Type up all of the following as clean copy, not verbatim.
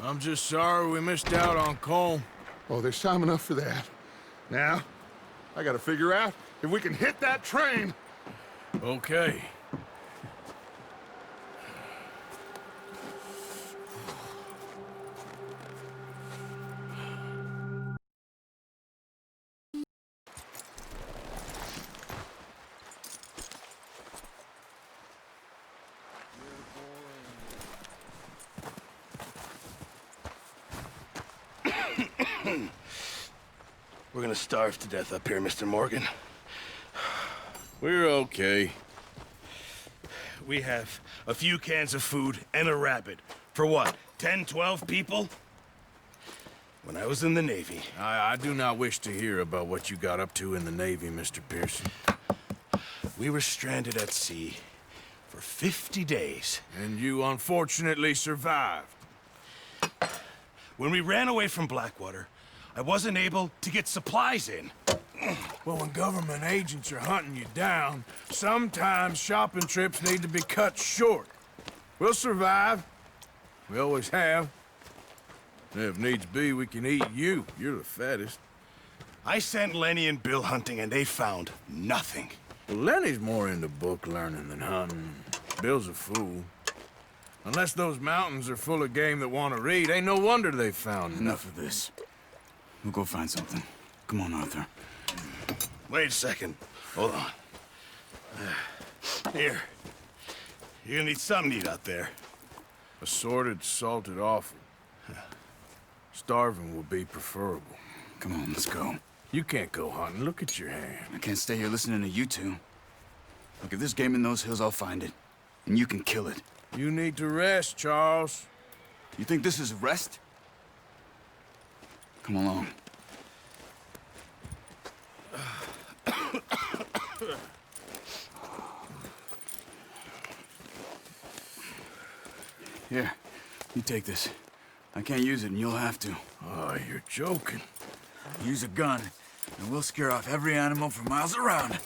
I'm just sorry we missed out on Colm. Oh, there's time enough for that. Now, I gotta figure out if we can hit that train. Okay. We're gonna starve to death up here, Mr. Morgan. We're okay. We have a few cans of food and a rabbit. For what, 10, 12 people? When I was in the Navy... I do not wish to hear about what you got up to in the Navy, Mr. Pearson. We were stranded at sea for 50 days. And you unfortunately survived. When we ran away from Blackwater, I wasn't able to get supplies in. Well, when government agents are hunting you down, sometimes shopping trips need to be cut short. We'll survive. We always have. And if needs be, we can eat you. You're the fattest. I sent Lenny and Bill hunting, and they found nothing. Well, Lenny's more into book learning than hunting. Bill's a fool. Unless those mountains are full of game that want to read, ain't no wonder they found Enough of this. We'll go find something. Come on, Arthur. Wait a second. Hold on. Here. You're gonna need something to eat out there. Assorted, salted offal. Starving will be preferable. Come on, let's go. You can't go hunting. Look at your hand. I can't stay here listening to you two. Look, if there's game in those hills, I'll find it. And you can kill it. You need to rest, Charles. You think this is rest? Come along. Here, you take this. I can't use it, and you'll have to. Oh, you're joking. Use a gun, and we'll scare off every animal for miles around.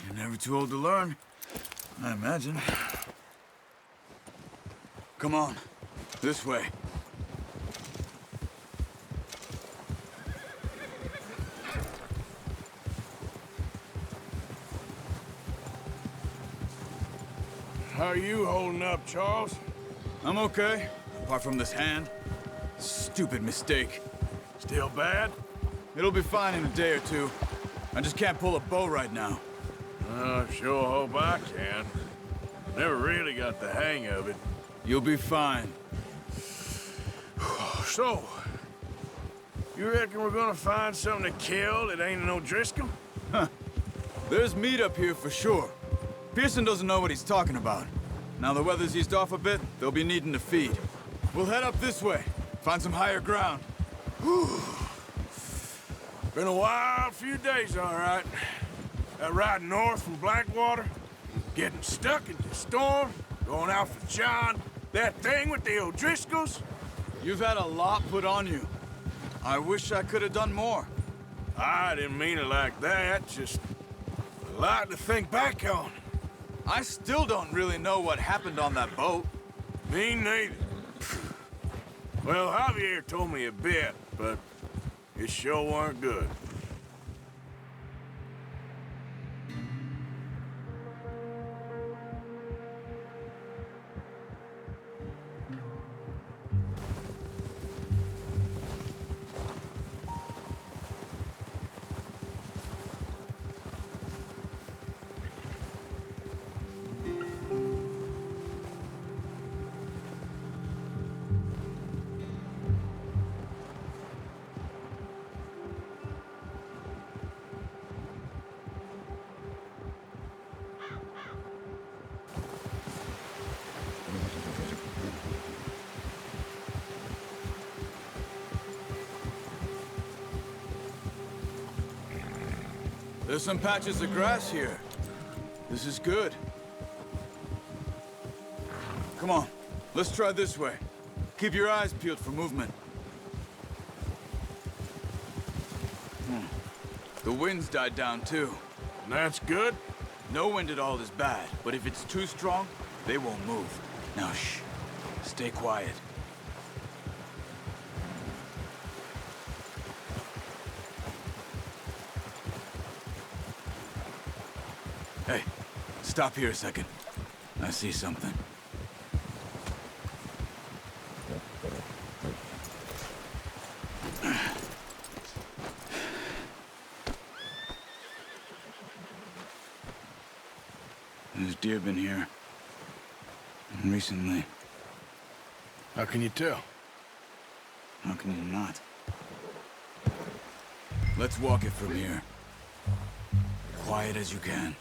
You're never too old to learn, I imagine. Come on, this way. How are you holding up, Charles? I'm okay, apart from this hand. Stupid mistake. Still bad? It'll be fine in a day or two. I just can't pull a bow right now. I sure hope I can. Never really got the hang of it. You'll be fine. So, you reckon we're gonna find something to kill that ain't no Driscoll? There's meat up here for sure. Pearson doesn't know what he's talking about. Now the weather's eased off a bit, they'll be needing to feed. We'll head up this way, find some higher ground. Been a wild few days, all right. That ride north from Blackwater, getting stuck in the storm, going out for John, that thing with the O'Driscolls. You've had a lot put on you. I wish I could have done more. I didn't mean it like that, just a lot to think back on. I still don't really know what happened on that boat. Me neither. Well, Javier told me a bit, but it sure weren't good. There's some patches of grass here. This is good. Come on, let's try this way. Keep your eyes peeled for movement. The wind's died down too. That's good. No wind at all is bad, but if it's too strong, they won't move. Now shh, stay quiet. Hey, stop here a second. I see something. There's deer been here. Recently. How can you tell? How can you not? Let's walk it from here. Quiet as you can.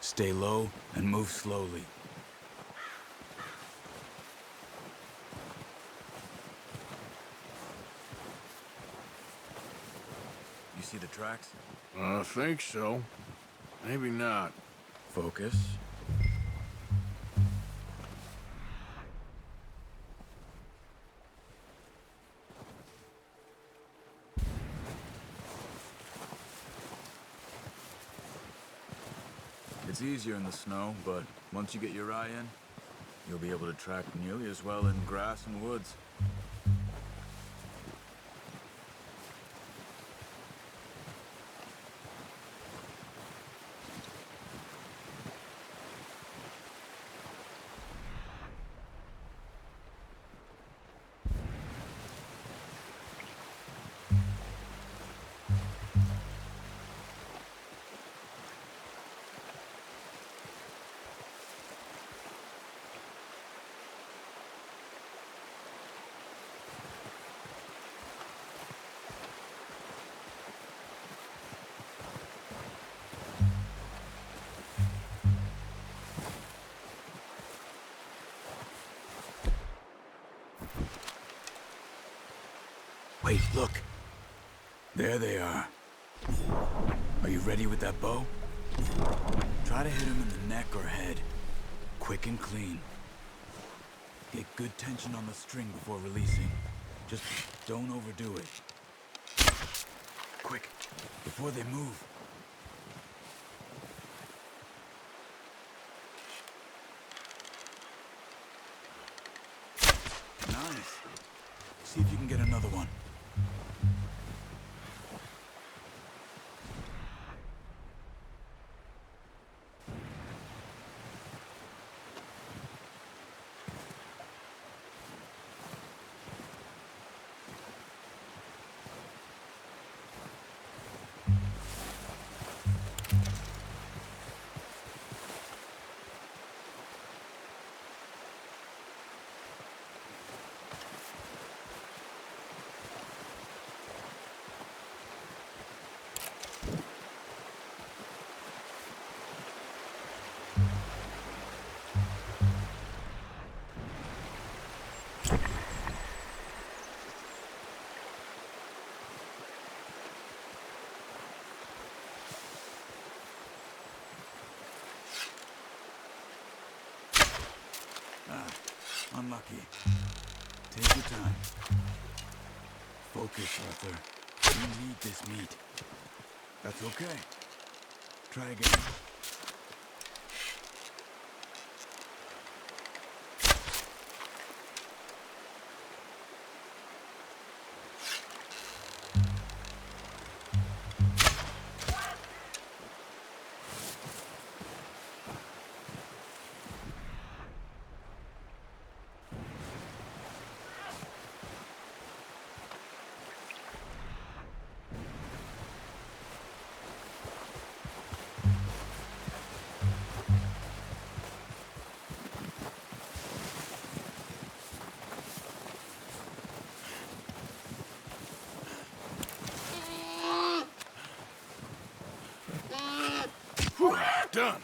Stay low and move slowly. You see the tracks? I think so. Maybe not. Focus. It's easier in the snow, but once you get your eye in, you'll be able to track nearly as well in grass and woods. Wait, look. There they are. Are you ready with that bow? Try to hit him in the neck or head. Quick and clean. Get good tension on the string before releasing. Just don't overdo it. Quick, before they move. Nice. See if you can get another one. Unlucky. Take your time. Focus, Arthur. You need this meat. That's okay. Try again. Done.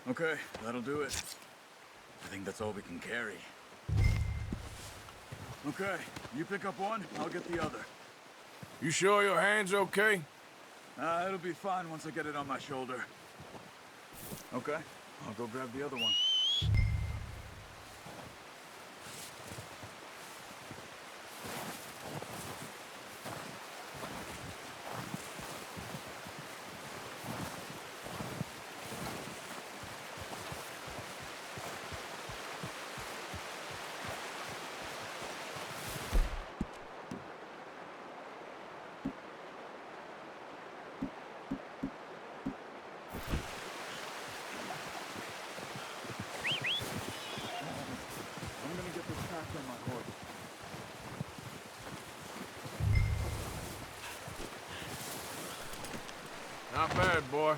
Okay, that'll do it. I think that's all we can carry. Okay, you pick up one, I'll get the other. You sure your hand's okay? It'll be fine once I get it on my shoulder. Okay, I'll go grab the other one. Not bad, boy.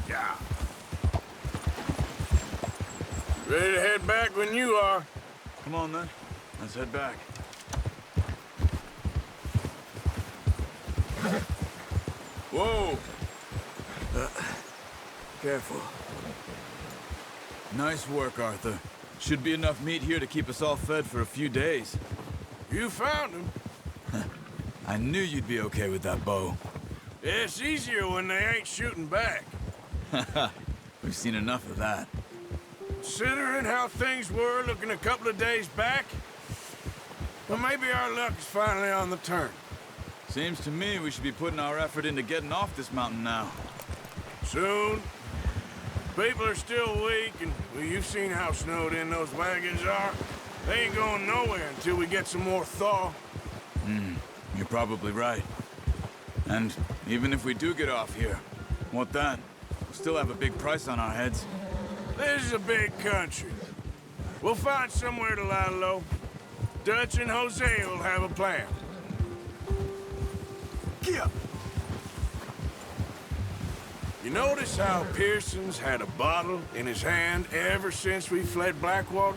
Yeah. Ready to head back when you are. Come on, then. Let's head back. Whoa. Careful. Nice work, Arthur. Should be enough meat here to keep us all fed for a few days. You found him. I knew you'd be okay with that bow. It's easier when they ain't shooting back. We've seen enough of that. Considering how things were looking a couple of days back, well, maybe our luck is finally on the turn. Seems to me we should be putting our effort into getting off this mountain now. Soon. People are still weak, and well, you've seen how snowed in those wagons are. They ain't going nowhere until we get some more thaw. You're probably right. And even if we do get off here, what then? We'll still have a big price on our heads. This is a big country. We'll find somewhere to lie low. Dutch and Jose will have a plan. Get up. You notice how Pearson's had a bottle in his hand ever since we fled Blackwater?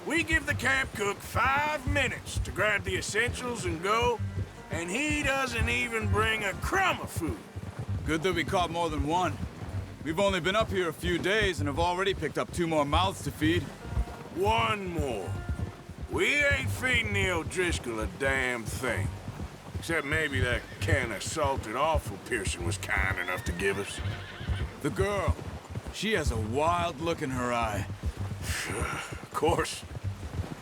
We give the camp cook 5 minutes to grab the essentials and go, and he doesn't even bring a crumb of food. Good that we caught more than one. We've only been up here a few days and have already picked up 2 more mouths to feed. One more. We ain't feeding the O'Driscoll a damn thing. Except maybe that can of salted offal Pearson was kind enough to give us. The girl. She has a wild look in her eye. Of course.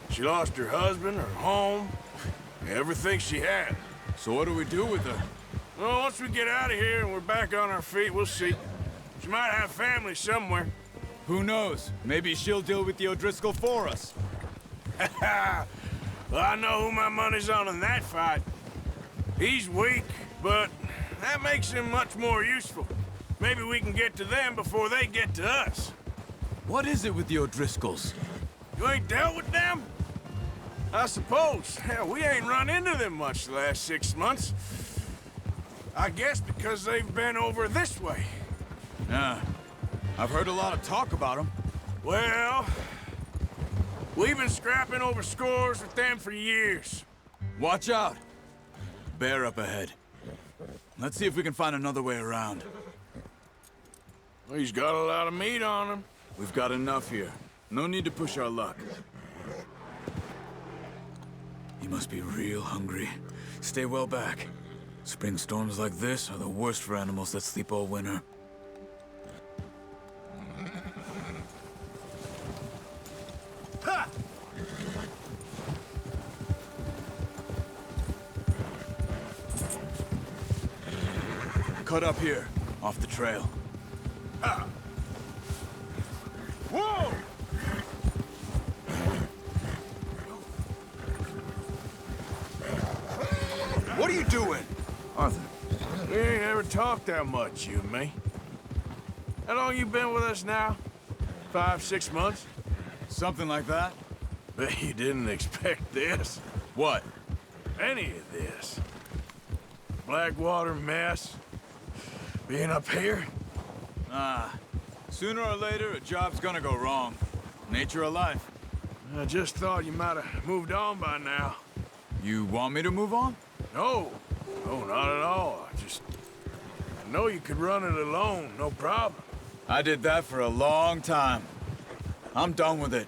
She lost her husband, her home, everything she had. So what do we do with her? Well, once we get out of here and we're back on our feet, we'll see. She might have family somewhere. Who knows? Maybe she'll deal with the O'Driscoll for us. Well, I know who my money's on in that fight. He's weak, but that makes him much more useful. Maybe we can get to them before they get to us. What is it with the O'Driscolls? You ain't dealt with them? I suppose. Hell, we ain't run into them much the last 6 months. I guess because they've been over this way. Yeah. I've heard a lot of talk about them. Well, we've been scrapping over scores with them for years. Watch out! Bear up ahead. Let's see if we can find another way around. Well, he's got a lot of meat on him. We've got enough here. No need to push our luck. He must be real hungry. Stay well back. Spring storms like this are the worst for animals that sleep all winter. Ha! Cut up here, off the trail. Ha! Whoa! What are you doing? Arthur. We ain't ever talked that much, you and me. How long you been with us now? 5, 6 months? Something like that? Bet you didn't expect this. What? Any of this. Blackwater mess. Being up here. Sooner or later, a job's gonna go wrong. Nature of life. I just thought you might have moved on by now. You want me to move on? No. No, not at all. I know you could run it alone, no problem. I did that for a long time. I'm done with it.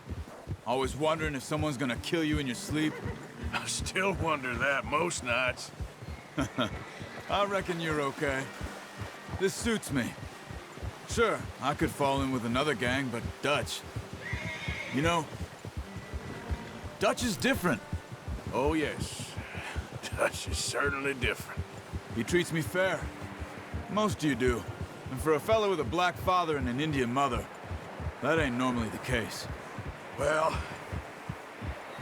Always wondering if someone's gonna kill you in your sleep. I still wonder that most nights. I reckon you're okay. This suits me. Sure, I could fall in with another gang, but Dutch... You know, Dutch is different. Oh, yes. Dutch is certainly different. He treats me fair. Most of you do. And for a fellow with a black father and an Indian mother, that ain't normally the case. Well,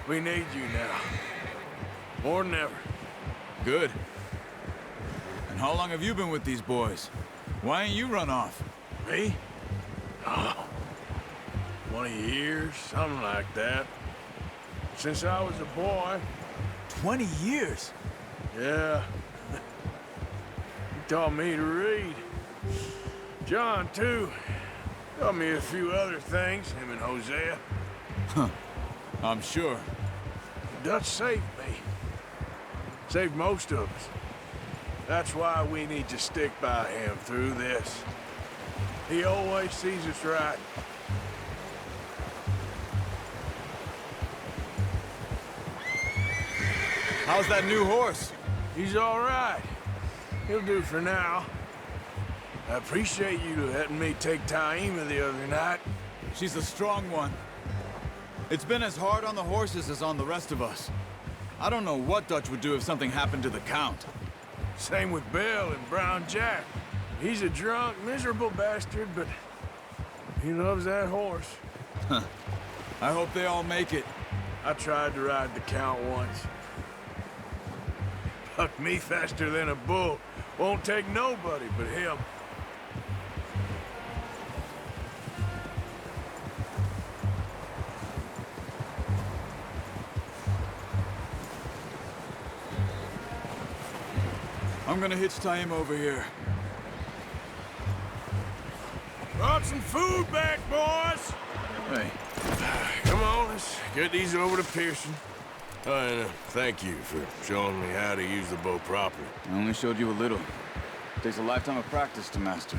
we need you now. More than ever. Good. And how long have you been with these boys? Why ain't you run off? Me? Oh, 20 years, something like that. Since I was a boy. 20 years? Yeah. He taught me to read. John, too. Taught me a few other things, him and Hosea. I'm sure. Dutch saved me. Saved most of us. That's why we need to stick by him through this. He always sees us right. How's that new horse? He's all right. He'll do for now. I appreciate you letting me take Taima the other night. She's a strong one. It's been as hard on the horses as on the rest of us. I don't know what Dutch would do if something happened to the Count. Same with Bill and Brown Jack. He's a drunk, miserable bastard, but he loves that horse. I hope they all make it. I tried to ride the Count once. Bucked me faster than a bull. Won't take nobody but him. I'm gonna hitch Taima over here. Brought some food back, boys! Hey, Come on, let's get these over to Pearson. And thank you for showing me how to use the bow properly. I only showed you a little. Takes a lifetime of practice to master.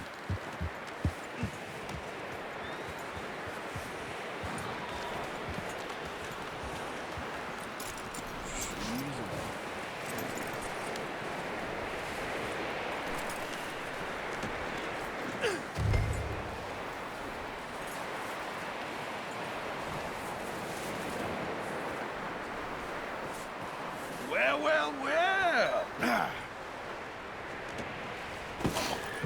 Well.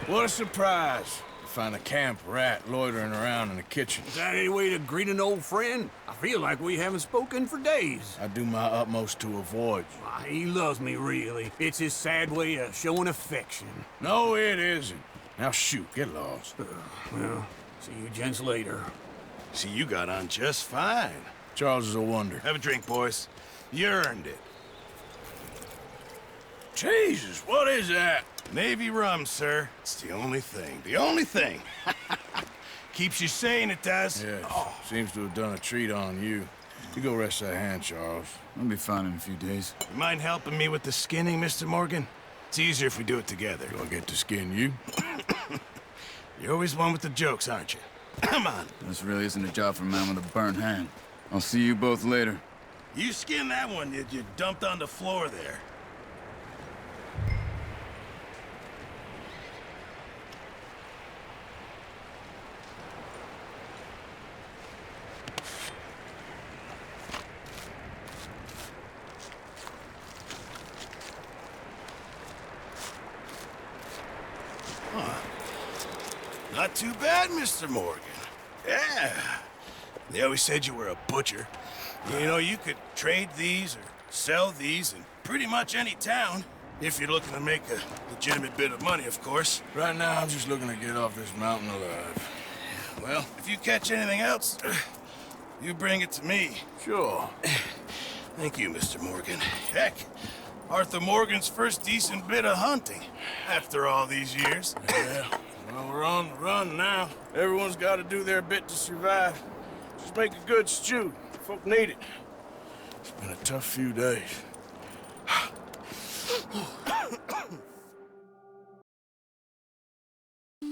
What a surprise to find a camp rat loitering around in the kitchen. Is that any way to greet an old friend? I feel like we haven't spoken for days. I do my utmost to avoid you. Why, he loves me, really. It's his sad way of showing affection. No, it isn't. Now shoot, get lost. Well, see you gents later. See, you got on just fine. Charles is a wonder. Have a drink, boys. You earned it. Jesus, what is that? Navy rum, sir. It's the only thing. The only thing. Keeps you sane, it does. Yes, seems to have done a treat on you. You go rest that hand, Charles. I'll be fine in a few days. You mind helping me with the skinning, Mr. Morgan? It's easier if we do it together. Do I get to skin you? You're always one with the jokes, aren't you? Come on. This really isn't a job for a man with a burnt hand. I'll see you both later. You skinned that one you dumped on the floor there. Not too bad, Mr. Morgan. Yeah. They always said you were a butcher. You know, you could trade these or sell these in pretty much any town. If you're looking to make a legitimate bit of money, of course. Right now, I'm just looking to get off this mountain alive. Well, if you catch anything else, you bring it to me. Sure. Thank you, Mr. Morgan. Heck, Arthur Morgan's first decent bit of hunting after all these years. Yeah. Well, we're on the run now. Everyone's got to do their bit to survive. Just make a good stew. Folk need it. It's been a tough few days.